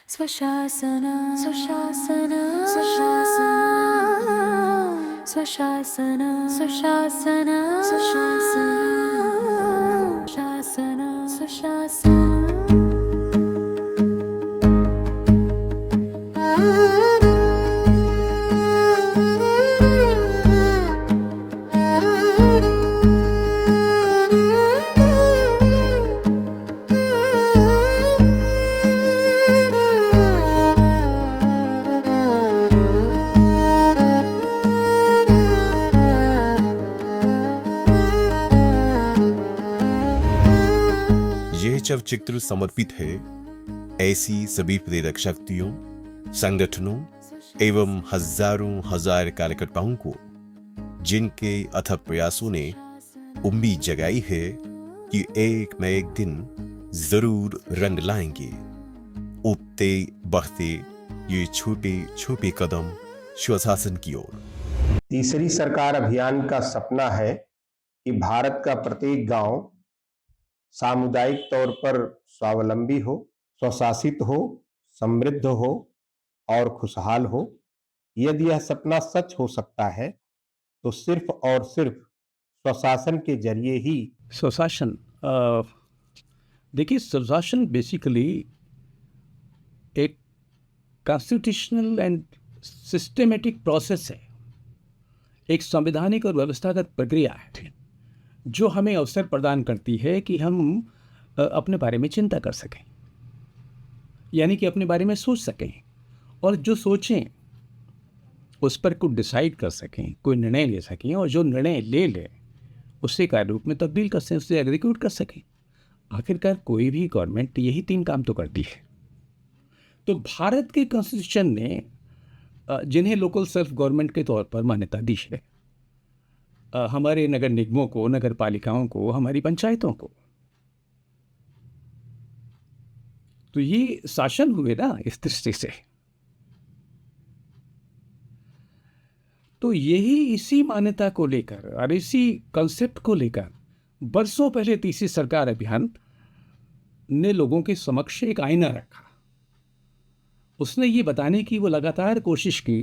स्वशासना स्वशासना स्वशासना स्वशासना स्वशासना स्वशासना स्वशासना यह चलचित्र समर्पित है ऐसी सभी प्रेरक शक्तियों, संगठनों एवं हजारों हजार कार्यकर्ताओं को जिनके अथक प्रयासों ने उम्मीद जगाई है कि एक न एक दिन जरूर रंग लाएंगे उठते बढ़ते ये छोटे छोटे कदम स्वशासन की ओर। तीसरी सरकार अभियान का सपना है कि भारत का प्रत्येक गांव सामुदायिक तौर पर स्वावलंबी हो, स्वशासित हो, समृद्ध हो और खुशहाल हो। यदि यह सपना सच हो सकता है तो सिर्फ और सिर्फ स्वशासन के जरिए ही। स्वशासन, देखिए, स्वशासन बेसिकली एक कॉन्स्टिट्यूशनल एंड सिस्टमेटिक प्रोसेस है, एक संवैधानिक और व्यवस्थागत प्रक्रिया है जो हमें अवसर प्रदान करती है कि हम अपने बारे में चिंता कर सकें, यानी कि अपने बारे में सोच सकें और जो सोचें उस पर कुछ डिसाइड कर सकें, कोई निर्णय ले सकें और जो निर्णय ले लें उसे कार्य रूप में तब्दील कर सकें, उसे एग्जीक्यूट कर सकें। आखिरकार कोई भी गवर्नमेंट यही तीन काम तो करती है। तो भारत के कॉन्स्टिट्यूशन ने जिन्हें लोकल सेल्फ गवर्नमेंट के तौर पर मान्यता दी है, हमारे नगर निगमों को, नगर पालिकाओं को, हमारी पंचायतों को, तो ये शासन हुए ना इस दृष्टि से। तो यही इसी मान्यता को लेकर और इसी कंसेप्ट को लेकर बरसों पहले तीसरी सरकार अभियान ने लोगों के समक्ष एक आईना रखा। उसने ये बताने की वो लगातार कोशिश की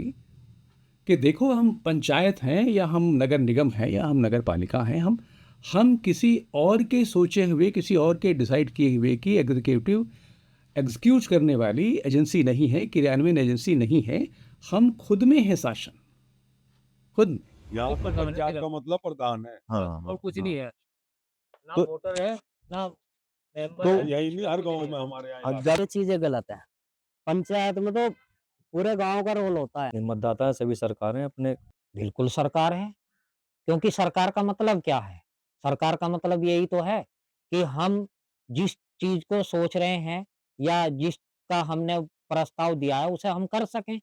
कि देखो, हम पंचायत हैं या हम नगर निगम हैं या हम नगर पालिका हैं, हम किसी और के सोचे हुए, किसी और के डिसाइड किए हुए की एग्जीक्यूट करने वाली एजेंसी नहीं है, क्रियान्वयन एजेंसी नहीं है। हम खुद में है शासन, खुद। यहाँ पर पंचायत का मतलब प्रधान है। और कुछ नहीं है, ना तो- वोटर है ना मेंबर तो है। यही नहीं, हर गांव में हमारे यहाँ ये चीजें गलत है। पंचायत में तो पूरे गांव का रोल होता है। मतदाता सभी सरकारें अपने बिल्कुल सरकार है, क्योंकि सरकार का मतलब क्या है? सरकार का मतलब यही तो है कि हम जिस चीज को सोच रहे हैं या जिसका हमने प्रस्ताव दिया है उसे हम कर सकें,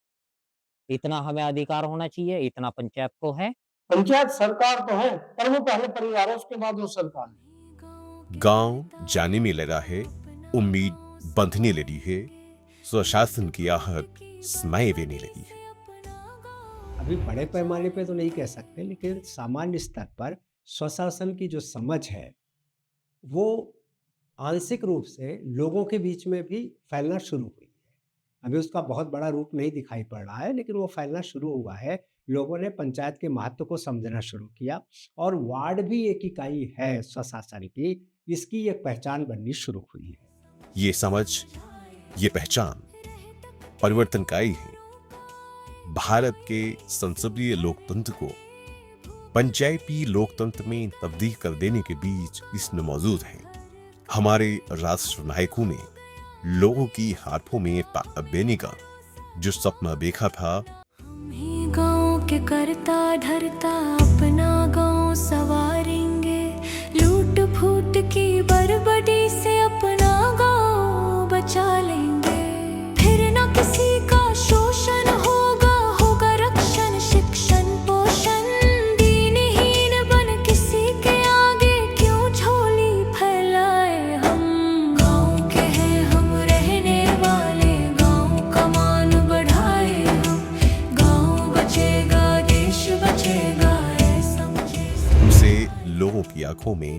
इतना हमें अधिकार होना चाहिए। इतना पंचायत को है। पंचायत सरकार तो है, पर वो पहले परिवार है, उसके बाद वो सरकार है। गांव जाने में लगा है, उम्मीद बंधने लगी है, स्वशासन की आहट स्माई देने लगी है। अभी बड़े पैमाने पे तो नहीं कह सकते, लेकिन सामान्य स्तर पर स्वशासन की जो समझ है वो आंशिक रूप से लोगों के बीच में भी फैलना शुरू हुई है। अभी उसका बहुत बड़ा रूप नहीं दिखाई पड़ रहा है, लेकिन वो फैलना शुरू हुआ है। लोगों ने पंचायत के महत्व को समझना शुरू किया और वार्ड भी एक इकाई है स्वशासन की, इसकी एक पहचान बननी शुरू हुई है। ये समझ, ये पहचान परिवर्तनकारी है। भारत के संसदीय लोकतंत्र को पंचायती लोकतंत्र में तब्दील कर देने के बीच इसमें मौजूद है। हमारे राष्ट्र नायकों ने लोगों की हाथों में ताकत देने का जो सपना देखा था, हम ही गाँव के करता धरता अपना गाँव सवारेंगे, लूट फूट की बर्बादी से अपना गाँव बचा लेंगे। फिर न किसी का शोषण होगा, होगा रक्षण शिक्षण पोषण। दीनहीन बन किसी के आगे क्यों झोली फैलाए हम। गाँव के हैं हम रहने वाले, गाँव का मान बढ़ाए हम। गाँव बचेगा देश बचेगा, ऐसा मुझे उसे लोगों की आंखों में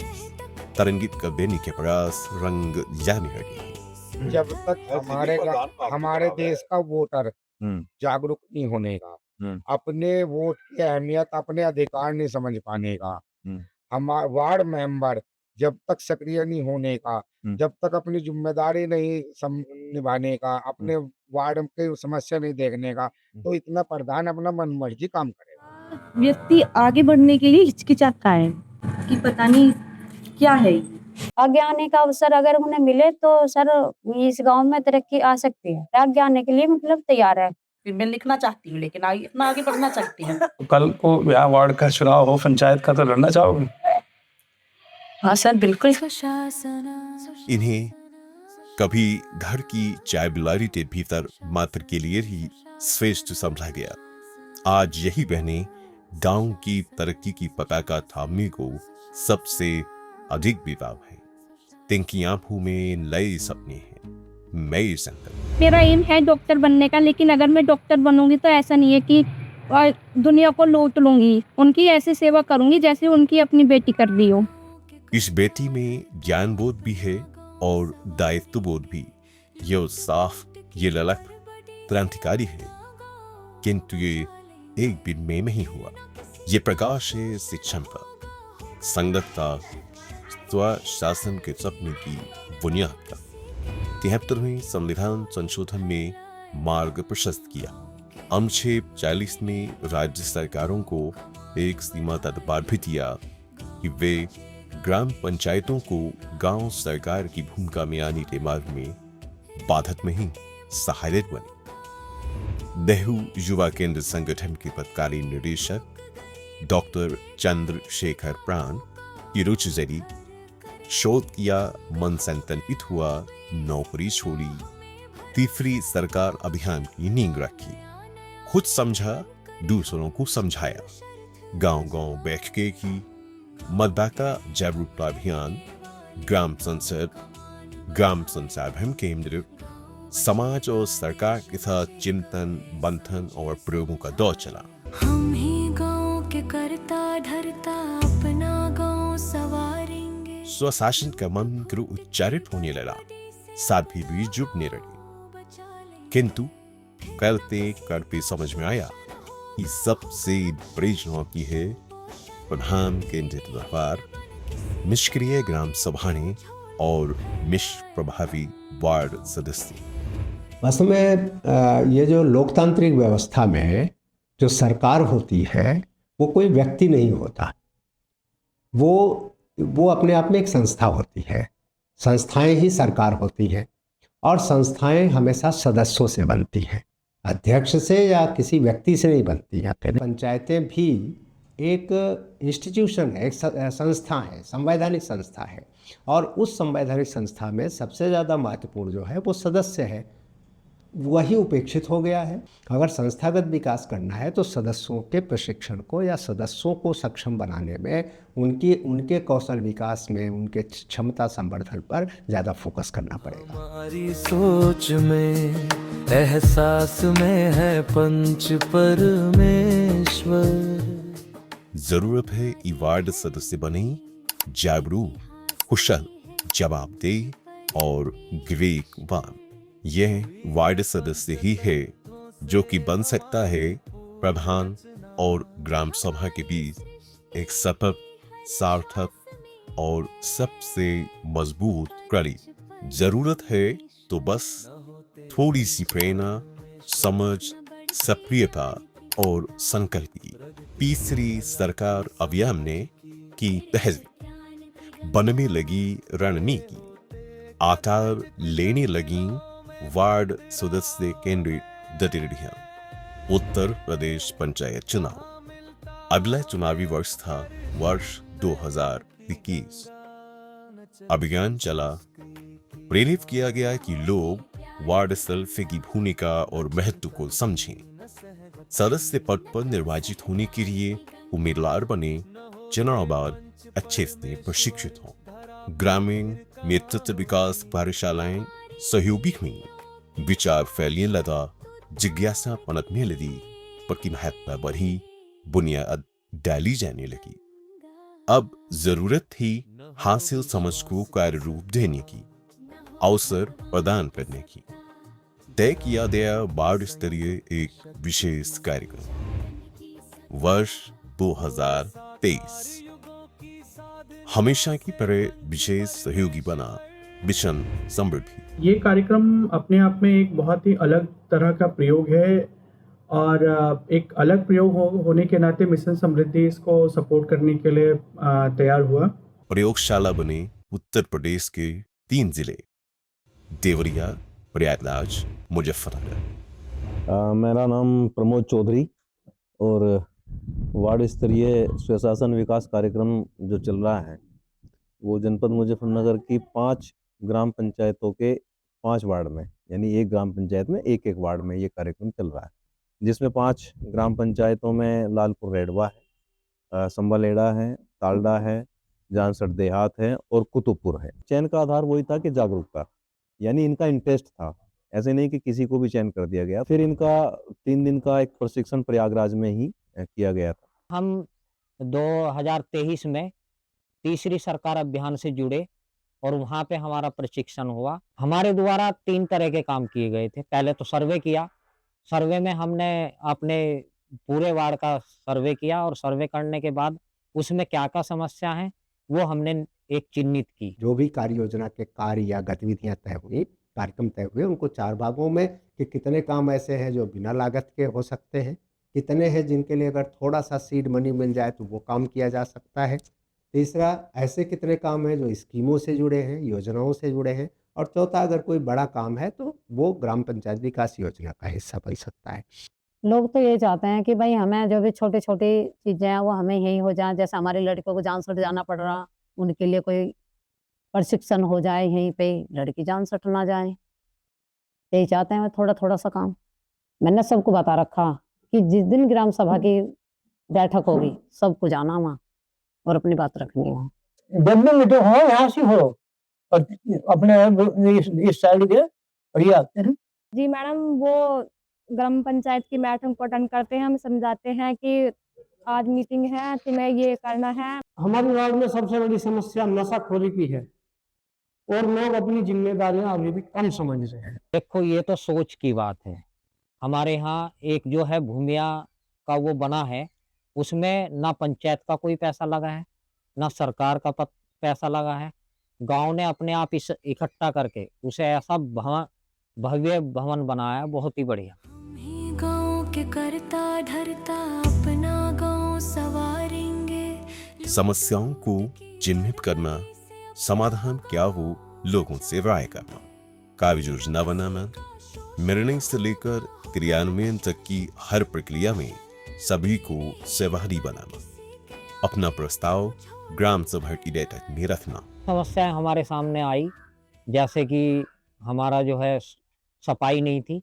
तरंगित कर देने के प्रयास रंग जाने लगे। जब तक हमारे देश का वोटर हम्म, जागरूक नहीं होने का, हम्म, अपने वोट की अहमियत, अपने अधिकार नहीं समझ पाने का, हम्म, हमारा वार्ड मेंबर जब तक सक्रिय नहीं होने का, जब तक अपनी जिम्मेदारी नहीं निभाने का, अपने वार्ड की समस्या नहीं देखने का, तो इतना प्रधान अपना मनमर्जी काम करेगा। व्यक्ति आगे बढ़ने के लिए हिचकिचाता है कि पता नहीं क्या है। आगे आने का अवसर अगर उन्हें मिले तो सर इस गांव में तरक्की आ सकती है। आगे आने के लिए मतलब तैयार है। मैं लिखना चाहती हूँ लेकिन इतना आगे बढ़ना चाहती हूँ। कल को यहाँ वार्ड का चुनाव हो, पंचायत का, तो लड़ना चाहोगे? हाँ सर बिल्कुल। इन्हें कभी घर की चाय बिलारी के भीतर मात्र के लिए ही श्रेष्ठ समझा गया। आज यही बहनें गांव की तरक्की की पताका थामने को सबसे अधिक बेताब है। तिनकी आंखों में नए सपने हैं, नए संकल्प। मेरा एम है डॉक्टर बनने का, लेकिन अगर मैं डॉक्टर बनूंगी तो ऐसा नहीं है कि दुनिया को लूट लूंगी। उनकी ऐसी सेवा करूंगी जैसे उनकी अपनी बेटी कर रही हो। इस बेटी में ज्ञान बोध भी है और दायित्व बोध भी। ये उत्साह, ये ललक क्रांतिकारी है, किंतु ये एक दिन में नहीं हुआ। ये प्रकाश है शिक्षण का, संगतता, स्वशासन के सपने की बुनियाद का। 73वें संविधान संशोधन में मार्ग प्रशस्त किया। अनुच्छेद 40 ने राज्य सरकारों को एक सीमा तक पार भी दिया कि वे ग्राम पंचायतों को गांव सरकार की भूमिका में आने के मार्ग में बाधक नहीं, सहायक बने। नेहरू युवा केंद्र संगठन के तत्कालीन निदेशक डॉक्टर चंद्रशेखर प्राण की रुचि जरी शोध किया, मन संतनित हुआ, नौकरी छोड़ी, तीसरी सरकार अभियान की नींव रखी, खुद समझा, दूसरों को समझाया। गांव गांव बैठकें की, मतदाता जागरूकता अभियान, ग्राम संसद, ग्राम संसाधन केंद्र, समाज और सरकार के साथ चिंतन, मंथन और प्रयोगों का दौर चला। हम ही गाँव के करता धरता अपना गाँव सवारेंगे। स्वशासन का मंत्र उच्चारित होने लगा, साथ ही भी जुटने लगे। किंतु करते करते समझ में आया कि सबसे बड़ी चुनौती है प्रधान केंद्रित व्यापार, निष्क्रिय ग्राम सभाएं और निष्प्रभावी वार्ड सदस्य। वास्तव में ये जो लोकतांत्रिक व्यवस्था में जो सरकार होती है वो कोई व्यक्ति नहीं होता, वो अपने आप में एक संस्था होती है। संस्थाएं ही सरकार होती हैं और संस्थाएं हमेशा सदस्यों से बनती हैं, अध्यक्ष से या किसी व्यक्ति से नहीं बनती हैं। पंचायतें भी एक इंस्टीट्यूशन है, एक संस्था है, संवैधानिक संस्था है, और उस संवैधानिक संस्था में सबसे ज़्यादा महत्वपूर्ण जो है वो सदस्य है, वही उपेक्षित हो गया है। अगर संस्थागत विकास करना है तो सदस्यों के प्रशिक्षण को या सदस्यों को सक्षम बनाने में, उनके कौशल विकास में, उनके क्षमता संवर्धन पर ज़्यादा फोकस करना पड़ेगा। हमारी सोच में, एहसास में है पंच परमेश्वर। जरूरत है कि वार्ड सदस्य बने जागरूक, कुशल, जवाबदेह और विवेकवान। यह वार्ड सदस्य ही है जो कि बन सकता है प्रधान और ग्राम सभा के बीच एक सतत, सार्थक और सबसे मजबूत कड़ी। जरूरत है तो बस थोड़ी सी प्रेरणा, समझ, सक्रियता और संकल्प की। तीसरी सरकार अभियान ने की तहजीब, बनने लगी रणनीति, आकार लेने लगी वार्ड सदस्य केंद्रित गतिविधियां। उत्तर प्रदेश पंचायत चुनाव। अगला चुनावी वर्ष था वर्ष 2021। अभियान चला, प्रेरित किया गया कि लोग वार्ड सदस्य की भूमिका और महत्व को समझें, सदस्य पद पर निर्वाचित होने के लिए उम्मीदवार बने, चुनाव बाद अच्छे से प्रशिक्षित हों। ग्रामीण नेतृत्व विकास कार्यशालाएं सहयोगी हुई, विचार फैलने लगा, जिज्ञासा पनपने लगी, पर महत्ता बढ़ी, बुनियाद डाली जाने लगी। अब जरूरत थी हासिल समझ को कार्य रूप देने की। अवसर प्रदान करने की तय किया गया वार्ड स्तरीय एक विशेष कार्यक्रम वर्ष 2023 हमेशा की तरह विशेष सहयोगी बना मिशन समृद्धि। ये कार्यक्रम अपने आप में एक बहुत ही अलग तरह का प्रयोग है और एक अलग प्रयोग होने के नाते मिशन समृद्धि इसको सपोर्ट करने के लिए तैयार हुआ। प्रयोगशाला बने उत्तर प्रदेश के 3 जिले देवरिया, प्रयागराज, मुजफ्फरनगर। मेरा नाम प्रमोद चौधरी और वार्ड स्तरीय स्वशासन विकास कार्यक्रम जो चल रहा है वो जनपद मुजफ्फरनगर की 5 ग्राम पंचायतों के 5 वार्ड में, यानी एक ग्राम पंचायत में एक वार्ड में ये कार्यक्रम चल रहा है, जिसमें 5 ग्राम पंचायतों में लालपुर रेडवा है, संबलेड़ा है, तालडा है, जानसठ देहात है और कुतुबपुर है। चयन का आधार वही था कि जागरूकता, यानी इनका इंटरेस्ट था, ऐसे नहीं कि किसी को भी चयन कर दिया गया। फिर इनका 3 दिन का एक प्रशिक्षण प्रयागराज में ही किया गया था। हम 2023 में तीसरी सरकार अभियान से जुड़े और वहाँ पे हमारा प्रशिक्षण हुआ। हमारे द्वारा 3 तरह के काम किए गए थे। पहले तो सर्वे किया, सर्वे में हमने अपने पूरे वार्ड का सर्वे किया और सर्वे करने के बाद उसमें क्या क्या समस्या है वो हमने एक चिन्हित की। जो भी कार्य योजना के कार्य या गतिविधियां तय हुई, कार्यक्रम तय हुए, उनको 4 भागों में कि कितने काम ऐसे हैं जो बिना लागत के हो सकते हैं, कितने हैं जिनके लिए अगर थोड़ा सा सीड मनी मिल जाए तो वो काम किया जा सकता है, तीसरा ऐसे कितने काम हैं जो स्कीमों से जुड़े हैं, योजनाओं से जुड़े हैं, और चौथा अगर कोई बड़ा काम है तो वो ग्राम पंचायत विकास योजना का हिस्सा बन सकता है। लोग तो ये चाहते हैं कि भाई हमें जो भी छोटी छोटी चीज़ें हैं वो हमें यहीं हो जाए। जैसे हमारे लड़कों को जानसठ जाना पड़ रहा, उनके लिए कोई प्रशिक्षण हो जाए यहीं पे, लड़की जानसठ ना जाए, यही चाहते हैं थोड़ा थोड़ा सा काम। मैंने सबको बता रखा कि जिस दिन ग्राम सभा की बैठक होगी सबको जाना वहाँ और अपनी बात रखनी है। जब भी मीटिंग हो यहाँ से हो और अपने इस साइड के और ये आते हैं। जी मैडम, वो ग्राम पंचायत की बैठक को अटेंड करते हैं, हम समझाते हैं कि आज मीटिंग है, तुम्हें ये करना है। हमारे वार्ड में सबसे बड़ी समस्या नशाखोरी की है और लोग अपनी जिम्मेदारियां अभी भी कम समझ रहे हैं। देखो ये तो सोच की बात है। हमारे यहाँ एक जो है भूमिया का वो बना है, उसमें ना पंचायत का कोई पैसा लगा है, ना सरकार का पैसा लगा है। गांव ने अपने आप इस इकट्ठा करके उसे ऐसा भव्य भवन बनाया, बहुत ही बढ़िया। गाँव के करता धरता अपना गाँव सवारेंगे। समस्याओं को चिन्हित करना, समाधान क्या हो लोगों से राय करना, कार्य योजना बनाना, निर्णय से लेकर क्रियान्वयन तक की हर प्रक्रिया में सभी को सहभागी बनाना, अपना प्रस्ताव ग्राम सभा की बैठक में रखना। समस्याएं हमारे सामने आई, जैसे कि हमारा जो है सफाई नहीं थी।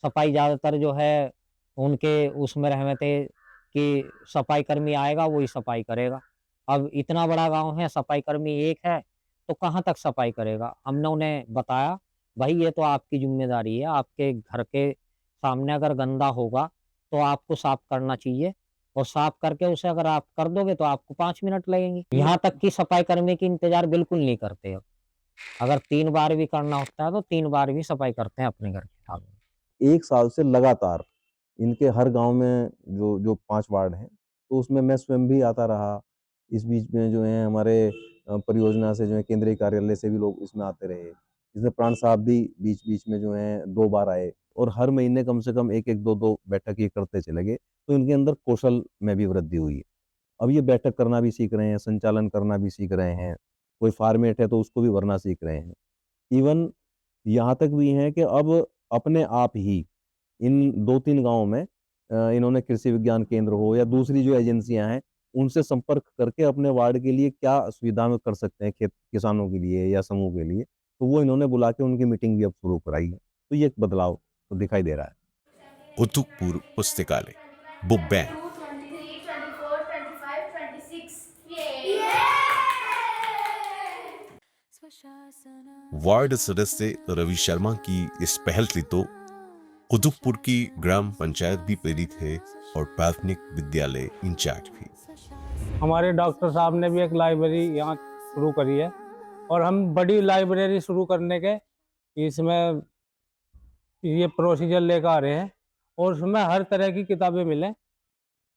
सफाई ज़्यादातर जो है उनके उसमें रहते थे कि सफाई कर्मी आएगा वही सफाई करेगा। अब इतना बड़ा गांव है, सफाई कर्मी एक है तो कहाँ तक सफाई करेगा। हमने उन्हें बताया भाई ये तो आपकी जिम्मेदारी है, आपके घर के सामने अगर गंदा होगा तो आपको साफ करना चाहिए और साफ करके उसे अगर आप कर दोगे तो आपको 5 मिनट लगेंगे। यहाँ तक कि सफाई कर्मी की इंतजार बिल्कुल नहीं करते। अब अगर 3 बार भी करना होता है तो 3 बार भी सफाई करते हैं अपने घर के सामने। 1 साल से लगातार इनके हर गांव में जो 5 वार्ड हैं तो उसमें मैं स्वयं भी आता रहा। इस बीच में जो है हमारे परियोजना से जो है केंद्रीय कार्यालय से भी लोग इसमें आते रहे। इसमें प्राण साहब भी बीच में जो है 2 बार आए और हर महीने कम से कम 1-1, 2-2 बैठक ये करते चले गए। तो इनके अंदर कौशल में भी वृद्धि हुई है। अब ये बैठक करना भी सीख रहे हैं, संचालन करना भी सीख रहे हैं, कोई फॉर्मेट है तो उसको भी भरना सीख रहे हैं। इवन यहाँ तक भी है कि अब अपने आप ही इन 2-3 गाँव में इन्होंने कृषि विज्ञान केंद्र हो या दूसरी जो एजेंसियां हैं उनसे संपर्क करके अपने वार्ड के लिए क्या सुविधा में कर सकते हैं, खेत किसानों के लिए या समूह के लिए, तो वो इन्होंने बुला के उनकी मीटिंग भी अब शुरू कराई है। तो ये एक बदलाव तो दिखाई दे रहा है। उतुकपुर पुस्तकालय, बुक बैंक, वार्ड सदस्य रवि शर्मा की इस पहल से तो उतुकपुर की ग्राम पंचायत भी प्रेरित है और प्राथमिक विद्यालय इंचार्ज भी। हमारे डॉक्टर साहब ने भी एक लाइब्रेरी यहाँ शुरू करी है और हम बड़ी लाइब्रेरी शुरू करने के इसमें ये प्रोसीजर लेकर आ रहे हैं और उसमें हर तरह की किताबें मिलें।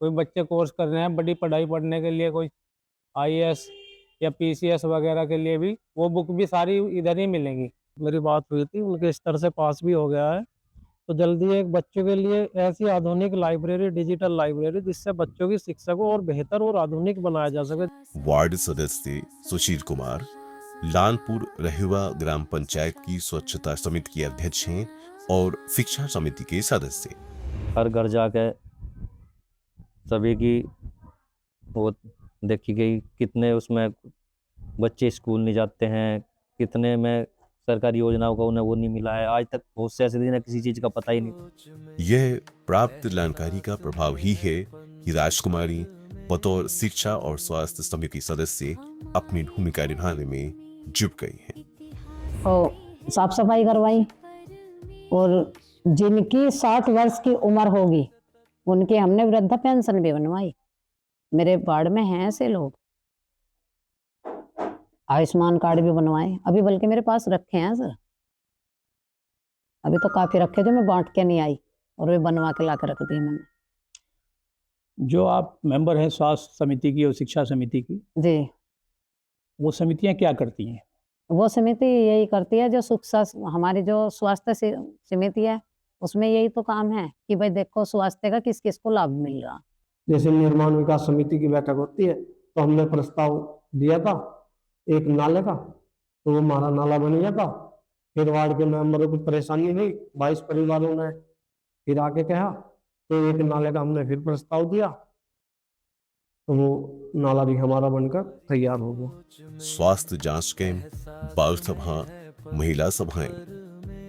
कोई बच्चे कोर्स कर रहे हैं बड़ी पढ़ाई पढ़ने के लिए, कोई आईएएस या पीसीएस वगैरह के लिए भी, वो बुक भी सारी इधर ही मिलेंगी। मेरी बात हुई थी, उनके स्तर से पास भी हो गया है। तो जल्दी एक बच्चों के लिए ऐसी आधुनिक लाइब्रेरी, डिजिटल लाइब्रेरी, जिससे बच्चों की शिक्षा को और बेहतर और आधुनिक बनाया जा सके। वार्ड सदस्य सुशील कुमार लालपुर रहुआ ग्राम पंचायत की स्वच्छता समिति के अध्यक्ष हैं और शिक्षा समिति के सदस्य। हर घर जाकर सभी की वो देखी गई, कितने उसमें बच्चे स्कूल नहीं जाते हैं, कितने में सरकारी योजनाओं का उन्हें वो नहीं मिला है। आज तक बहुत से ऐसे दिन है किसी चीज का पता ही नहीं। यह प्राप्त जानकारी का प्रभाव ही है कि राजकुमारी बतौर शिक्षा और स्वास्थ्य समिति सदस्य अपनी भूमिका निभाने में जुट गई हैं। तो साफ सफाई करवाई और जिनकी 60 वर्ष की उम्र होगी उनके हमने वृद्धा पेंशन भी बनवाई। मेरे वार्ड में हैं ऐसे लोग, आयुष्मान कार्ड भी बनवाए, अभी बल्कि मेरे पास रखे हैं सर, अभी तो काफी रखे जो मैं बांट के नहीं आई और वे बनवा के ला के रख दी मैंने। जो आप मेंबर हैं स्वास्थ्य समिति की और शिक्षा समिति की जी, वो समितियां क्या करती हैं? वो समिति यही करती है जो हमारी जो स्वास्थ्य समिति है उसमें यही तो काम है कि भाई देखो स्वास्थ्य का किस किस को लाभ मिल रहा। जैसे निर्माण विकास समिति की बैठक होती है तो हमने प्रस्ताव दिया था एक नाले का, तो वो हमारा नाला बन गया था। फिर वार्ड के मेंबरों को परेशानी हुई, 22 परिवारों ने फिर आके कहा, तो एक नाले का हमने फिर प्रस्ताव दिया, तो वो नाला भी हमारा बनकर तैयार हो गया। स्वास्थ्य जांच कैंप, बाल सभा, महिला सभाएं,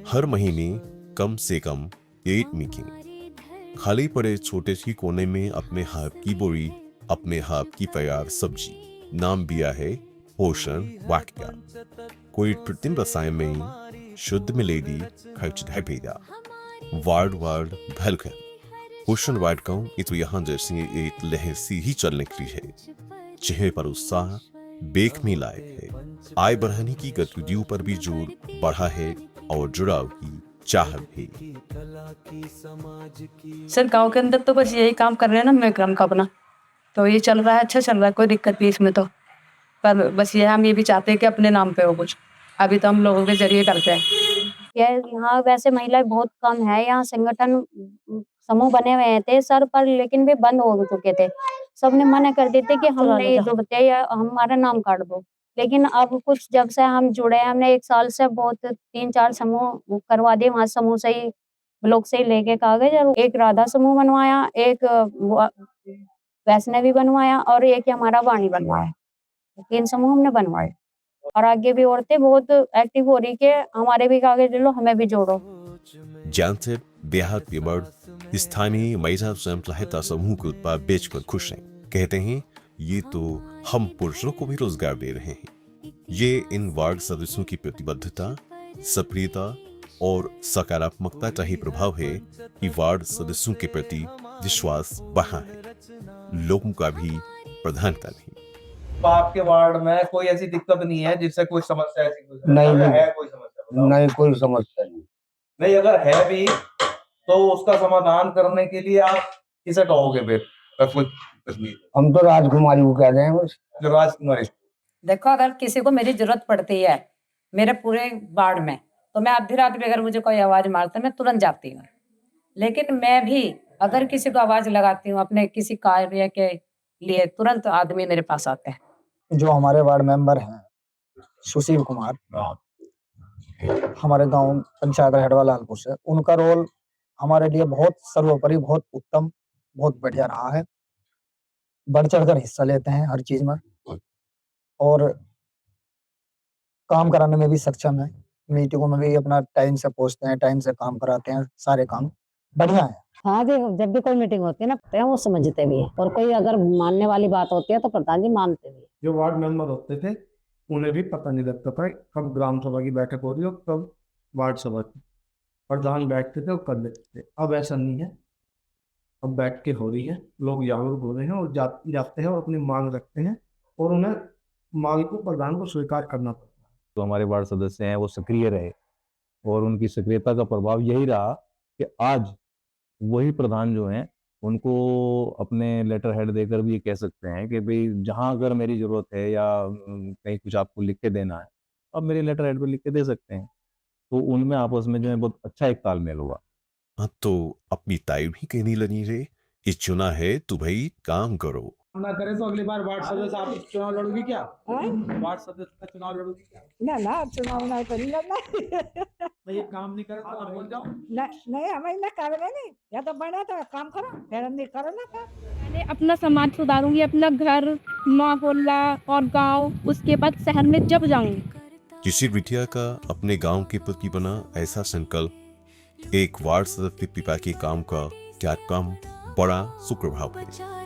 हर महीने कम से कम 8 मीटिंग। खाली पड़े छोटे सी कोने में अपने हाथ की बोरी, अपने हाथ की तैयार सब्जी, नाम दिया है पोषण वाटिका। कोई कृत्रिम रसायन में शुद्ध मिलेगी, खर्च ढकेगा। वार्ड वार्ड भलकर पोषण वाटिकाओं ये तो यहाँ जैसे एक लहर सी ही चलने की है। चेहरे पर उत्साह बेख में लायक है। आय बढ़ाने की गतिविधियों पर भी जोर बढ़ा है और जुड़ाव की चाहत भी। सर गांव के अंदर तो बस यही काम कर रहे हैं ना, मैं ग्राम का अपना, तो ये चल रहा है, अच्छा चल रहा है, कोई दिक्कत नहीं इसमें तो। पर बस ये हम ये भी चाहते हैं कि अपने नाम पे हो कुछ, अभी तो हम लोगों के जरिए करते हैं। यहाँ वैसे महिलाएं बहुत कम है, यहाँ संगठन समूह बने हुए थे सर, पर लेकिन वे बंद हो चुके थे। सबने मना कर देते कि हम नहीं जुड़ते या हमारा नाम काट दो। लेकिन अब कुछ जब से हम जुड़े हैं, हमने 1 साल से बहुत 3-4 समूह करवा दिए, वहाँ समूह से ही ब्लॉक से ही लेके कागज, और एक राधा समूह बनवाया, एक वैष्णवी बनवाया और एक हमारा वाणी बनवाया। 3 समूह हमने बनवाए और आगे भी औरतें बहुत एक्टिव हो रही के हमारे भी कागज ले लो, हमें भी जोड़ो। जानते देहात के मर्द स्थानीय महिला स्वयं सहायता समूह के उत्पाद बेचकर खुश हैं। कहते हैं ये तो हम पुरुषों को भी रोजगार दे रहे हैं। ये इन वार्ड सदस्यों की प्रतिबद्धता, सक्रियता और सकारात्मकता का ही प्रभाव है कि वार्ड सदस्यों के प्रति विश्वास बढ़ा है। लोगों का भी प्रधानता नहीं। तो आपके वार्ड में कोई ऐसी दिक्कत नहीं है जिससे कोई समस्या ऐसी नहीं, है? कोई समस्या नहीं, कोई समस्या नहीं। नहीं, अगर है भी तो उसका समाधान करने के लिए आप किसे कहोगे? फिर हम तो राजकुमारी को कह रहे हैं बस। राजकुमारी, देखो अगर किसी को मेरी जरूरत पड़ती है मेरे पूरे वार्ड में, तो मैं आधी रात भी अगर मुझे कोई आवाज मारता है मैं तुरंत जाती हूँ। लेकिन मैं भी अगर किसी को आवाज लगाती हूँ अपने किसी कार्य के लिए, तुरंत आदमी मेरे पास आते हैं। जो हमारे वार्ड मेंबर हैं सुशील कुमार, हमारे गांव पंचायत हेडवा लालपुर से, उनका रोल हमारे लिए बहुत सर्वोपरि, बहुत उत्तम, बहुत बढ़िया रहा है। बढ़ चढ़कर हिस्सा लेते हैं हर चीज में और काम कराने में भी सक्षम है। मीटिंगों में भी अपना टाइम से पहुंचते हैं, टाइम से काम कराते हैं, सारे काम बढ़िया है। हाँ जी, जब भी कोई मीटिंग होती है ना वो समझते भी है, और कोई अगर मानने वाली बात होती है तो प्रधान जी मानते भी है। जो वार्ड मेंबर होते थे उन्हें भी पता नहीं लगता था कब ग्राम सभा की बैठक हो रही हो, कब वार्ड सभा की। प्रधान बैठते थे और कर लेते थे। अब ऐसा नहीं है, अब बैठ के हो रही है, लोग जागरूक हो रहे हैं और जाते हैं और अपनी मांग रखते हैं और उन्हें मांग को प्रधान को स्वीकार करना पड़ता है। तो हमारे वार्ड सदस्य हैं वो सक्रिय रहे और उनकी सक्रियता का प्रभाव यही रहा कि आज वही प्रधान जो हैं उनको अपने लेटर हेड देकर भी ये कह सकते हैं कि भाई जहां अगर मेरी जरूरत है या कहीं कुछ आपको लिख के देना है, आप मेरे लेटर हेड पे लिख के दे सकते हैं। तो उनमें आपस में जो है बहुत अच्छा एक तालमेल हुआ। हाँ तो अपनी तारीफ ही कहनी लगी रे, ये चुना है तो भाई काम करो। ना करे तो अगली बार वार्ड सदस्य आप चुनाव लड़ोगी क्या? वार्ड सदस्य का चुनाव लड़ोगी क्या? ना चुनाव नहीं करी ना तो ये काम नहीं करे तो आप बोल जाओ। नहीं हमें ना कर नहीं, या तो बना तो काम करो, फिर हम नहीं करो ना काम। पहले अपना समाज सुधारूंगी, अपना घर, मोहल्ला और गांव, उसके बाद शहर में जब जाऊंगी। जिसी बिटिया का अपने गांव के प्रति बना ऐसा संकल्प एक वार्ड सदस्य पिता के काम का क्या कम बड़ा सुप्रभाव है।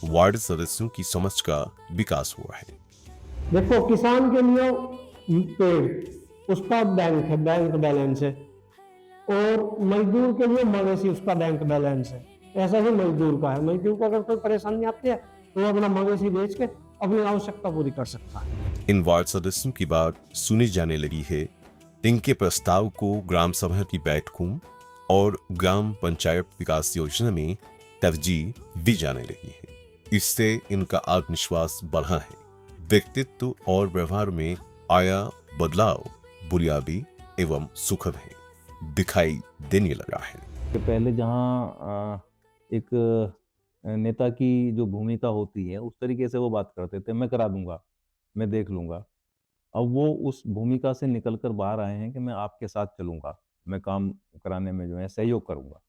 वार्ड सदस्यों की समझ का विकास हुआ है। देखो किसान के लिए पेड़ उसका बैंक बैलेंस है, और मजदूर के लिए मवेशी उसका बैंक बैलेंस है। ऐसा ही मजदूर का है, मजदूर को अगर कोई परेशानी आती है तो वो अपना मवेशी बेच के अपनी आवश्यकता पूरी कर सकता है। इन वार्ड सदस्यों की बात सुनी जाने लगी है। इनके प्रस्ताव को ग्राम सभा की बैठकों और ग्राम पंचायत विकास योजना में तरजीह दी जाने लगी है। इससे इनका आत्मविश्वास बढ़ा है। व्यक्तित्व और व्यवहार में आया बदलाव बुनियादी एवं सुखद है, दिखाई देने लगा है। पहले जहाँ एक नेता की जो भूमिका होती है उस तरीके से वो बात करते थे, मैं करा दूंगा, मैं देख लूंगा। अब वो उस भूमिका से निकलकर बाहर आए हैं कि मैं आपके साथ चलूंगा, मैं काम कराने में जो है सहयोग करूंगा।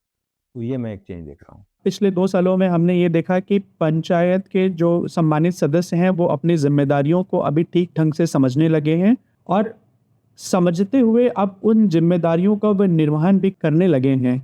तो ये मैं एक चेंज देख रहा हूँ। पिछले 2 सालों में हमने ये देखा कि पंचायत के जो सम्मानित सदस्य हैं वो अपनी जिम्मेदारियों को अभी ठीक ढंग से समझने लगे हैं, और समझते हुए अब उन जिम्मेदारियों का वो निर्वहन भी करने लगे हैं।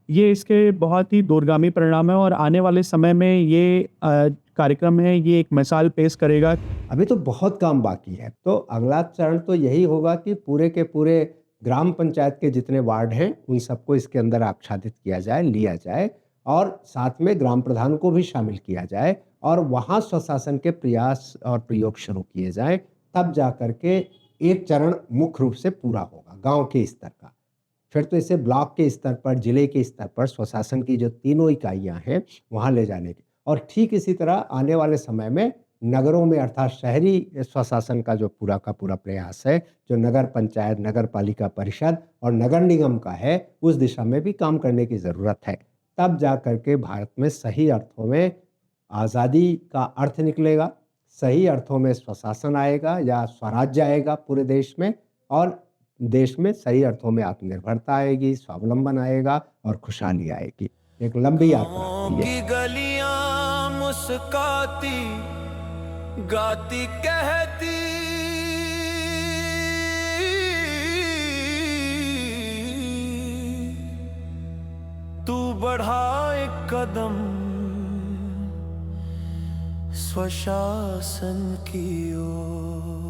ये इसके बहुत ही दूरगामी परिणाम है, और आने वाले समय में ये कार्यक्रम है, ये एक मिसाल पेश करेगा। अभी तो बहुत काम बाकी है, तो अगला चरण तो यही होगा कि पूरे के पूरे ग्राम पंचायत के जितने वार्ड हैं उन सबको इसके अंदर आच्छादित किया जाए, लिया जाए, और साथ में ग्राम प्रधान को भी शामिल किया जाए, और वहाँ स्वशासन के प्रयास और प्रयोग शुरू किए जाए। तब जा कर के एक चरण मुख्य रूप से पूरा होगा गांव के स्तर का। फिर तो इसे ब्लॉक के स्तर पर, जिले के स्तर पर स्वशासन की जो तीनों इकाइयाँ हैं वहाँ ले जाने की, और ठीक इसी तरह आने वाले समय में नगरों में अर्थात शहरी स्वशासन का जो पूरा का पूरा प्रयास है, जो नगर पंचायत, नगर पालिका परिषद और नगर निगम का है, उस दिशा में भी काम करने की ज़रूरत है। तब जा कर के भारत में सही अर्थों में आज़ादी का अर्थ निकलेगा, सही अर्थों में स्वशासन आएगा या स्वराज्य आएगा पूरे देश में, और देश में सही अर्थों में आत्मनिर्भरता आएगी, स्वावलंबन आएगा और खुशहाली आएगी। एक लंबी यात्रा है। गलियां मुस्काती गाती कहती तू बढ़ा एक कदम स्वशासन की ओर।